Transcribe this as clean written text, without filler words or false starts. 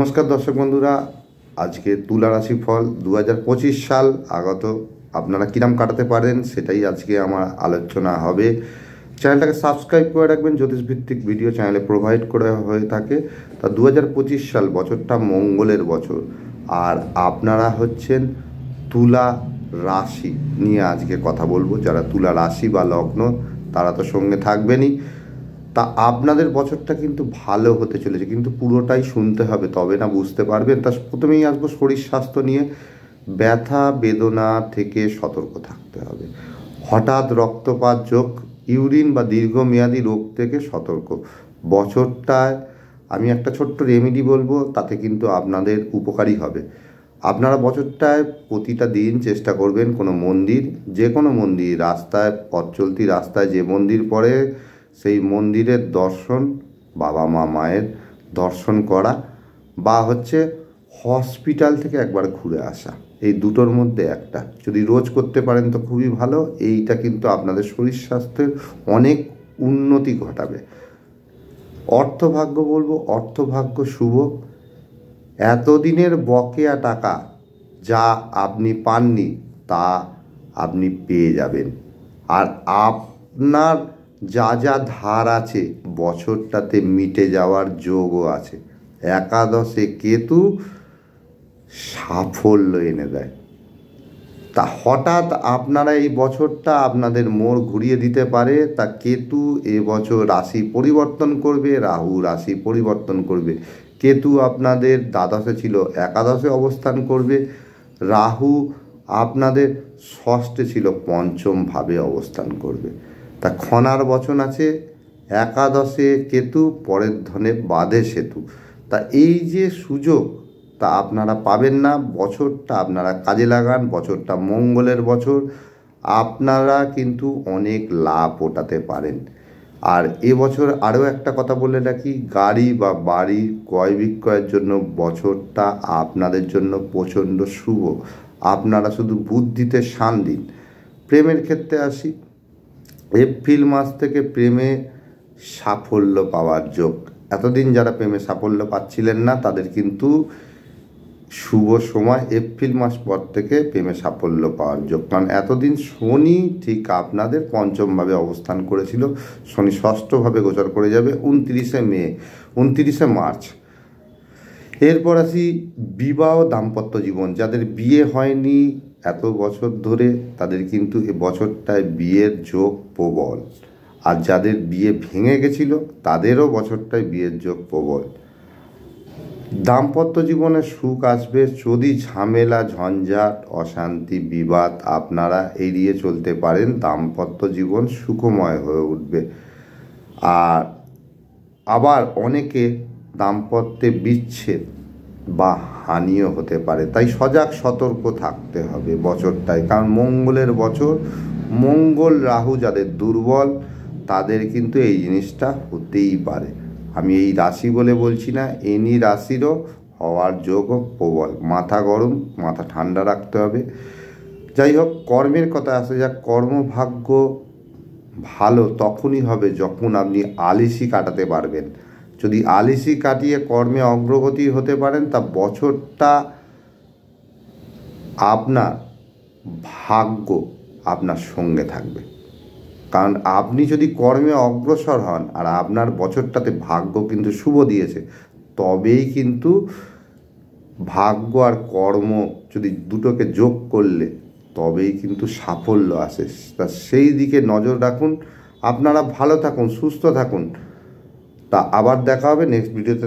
নমস্কার দর্শক বন্ধুরা, আজকে তুলা রাশি ফল 2025 সাল আগত আপনারা কিরাম কাটাতে পারেন সেটাই আজকে আমার আলোচনা হবে। চ্যানেলটাকে সাবস্ক্রাইব করে রাখবেন, জ্যোতিষভিত্তিক ভিডিও চ্যানেলে প্রোভাইড করে হয়ে থাকে। তা 2025 সাল বছরটা মঙ্গলের বছর, আর আপনারা হচ্ছেন তুলা রাশি নিয়ে আজকে কথা বলবো। যারা তুলা রাশি বা লগ্ন তারা তো সঙ্গে থাকবেনই। তা আপনাদের বছরটা কিন্তু ভালো হতে চলেছে, কিন্তু পুরোটাই শুনতে হবে, তবে না বুঝতে পারবেন। তা প্রথমেই আসবো শরীর স্বাস্থ্য নিয়ে। ব্যথা বেদনা থেকে সতর্ক থাকতে হবে। হঠাৎ রক্তপাত যোগ, ইউরিন বা দীর্ঘমেয়াদী রোগ থেকে সতর্ক। বছরটায় আমি একটা ছোট্ট রেমেডি বলবো, তাতে কিন্তু আপনাদের উপকারী হবে। আপনারা বছরটায় প্রতিটা দিন চেষ্টা করবেন কোনো মন্দির, যে কোনো মন্দির, রাস্তায় পথ চলতি রাস্তায় যে মন্দির পড়ে সেই মন্দিরের দর্শন, বাবা মা মায়ের দর্শন করা, বা হসপিটাল থেকে একবার ঘুরে আসা। এই দুটোর মধ্যে একটা যদি রোজ করতে পারেন তো খুবই ভালো। এইটা কিন্তু আপনাদের শরীর স্বাস্থ্যের অনেক উন্নতি ঘটাবে। অর্থভাগ্য বলবো, অর্থভাগ্য শুভ। এতদিনের বকেয়া টাকা যা আপনি পাননি তা আপনি পেয়ে যাবেন। আর আপনার যা যা ধার আছে বছরটাতে মিটে যাওয়ার যোগও আছে। একাদশে কেতু সাফল্য এনে দেয়। তা হঠাৎ আপনারা এই বছরটা আপনাদের মোড় ঘুরিয়ে দিতে পারে। তা কেতু এবছর রাশি পরিবর্তন করবে, রাহু রাশি পরিবর্তন করবে। কেতু আপনাদের দ্বাদশে ছিল, একাদশে অবস্থান করবে। রাহু আপনাদের ষষ্ঠে ছিল, পঞ্চম ভাবে অবস্থান করবে। তা ক্ষণার বচন আছে, একাদশে কেতু পরের ধনে বাঁধে সেতু। তা এই যে সুযোগ তা আপনারা পাবেন না। বছরটা আপনারা কাজে লাগান, বছরটা মঙ্গলের বছর, আপনারা কিন্তু অনেক লাভ ওঠাতে পারেন। আর এবছর আরও একটা কথা বলে রাখি, গাড়ি বা বাড়ি ক্রয় বিক্রয়ের জন্য বছরটা আপনাদের জন্য প্রচণ্ড শুভ। আপনারা শুধু বুদ্ধিতে শান দিন। প্রেমের ক্ষেত্রে আসি। এপ্রিল মাস থেকে প্রেমে সাফল্য পাওয়ার যোগ। এতদিন যারা প্রেমে সাফল্য পাচ্ছিলেন না তাদের কিন্তু শুভ সময়। এপ্রিল মাস পর থেকে প্রেমে সাফল্য পাওয়ার যোগ, কারণ এতদিন শনি ঠিক আপনাদের পঞ্চমভাবে অবস্থান করেছিল। শনি ষষ্ঠভাবে গোচর করে যাবে 29শে মার্চ। এরপর আসি বিবাহ দাম্পত্য জীবন। যাদের বিয়ে হয়নি এত বছর ধরে তাদের কিন্তু এ বছরটায় বিয়ের যোগ প্রবল। আর যাদের বিয়ে ভেঙে গেছিল তাদেরও বছরটায় বিয়ের যোগ প্রবল। দাম্পত্য জীবনে সুখ আসবে। যদি ঝামেলা ঝঞ্ঝাট অশান্তি বিবাদ আপনারা এড়িয়ে চলতে পারেন, দাম্পত্য জীবন সুখময় হয়ে উঠবে। আর আবার অনেকে দাম্পত্যে বিচ্ছেদ বা হানিও হতে পারে, তাই সজাগ সতর্ক থাকতে হবে বছরটায়। কারণ মঙ্গলের বছর, মঙ্গল রাহু যাদের দুর্বল তাদের কিন্তু এই জিনিসটা হতেই পারে। আমি এই রাশি বলে বলছি না, এনি রাশিরও হওয়ার যোগও প্রবল। মাথা গরম, মাথা ঠান্ডা রাখতে হবে। যাই হোক, কর্মের কথা আসে যাক। কর্মভাগ্য ভালো তখনই হবে যখন আপনি আলিসি কাটাতে পারবেন। যদি আলিসি কাটিয়ে কর্মে অগ্রগতি হতে পারেন তা বছরটা আপনার ভাগ্য আপনার সঙ্গে থাকবে। কারণ আপনি যদি কর্মে অগ্রসর হন আর আপনার বছরটাতে ভাগ্য কিন্তু শুভ দিয়েছে, তবেই কিন্তু ভাগ্য আর কর্ম যদি দুটোকে যোগ করলে তবেই কিন্তু সাফল্য আসে। তা সেই দিকে নজর রাখুন। আপনারা ভালো থাকুন, সুস্থ থাকুন। তা আবার দেখা হবে নেক্সট ভিডিওতে।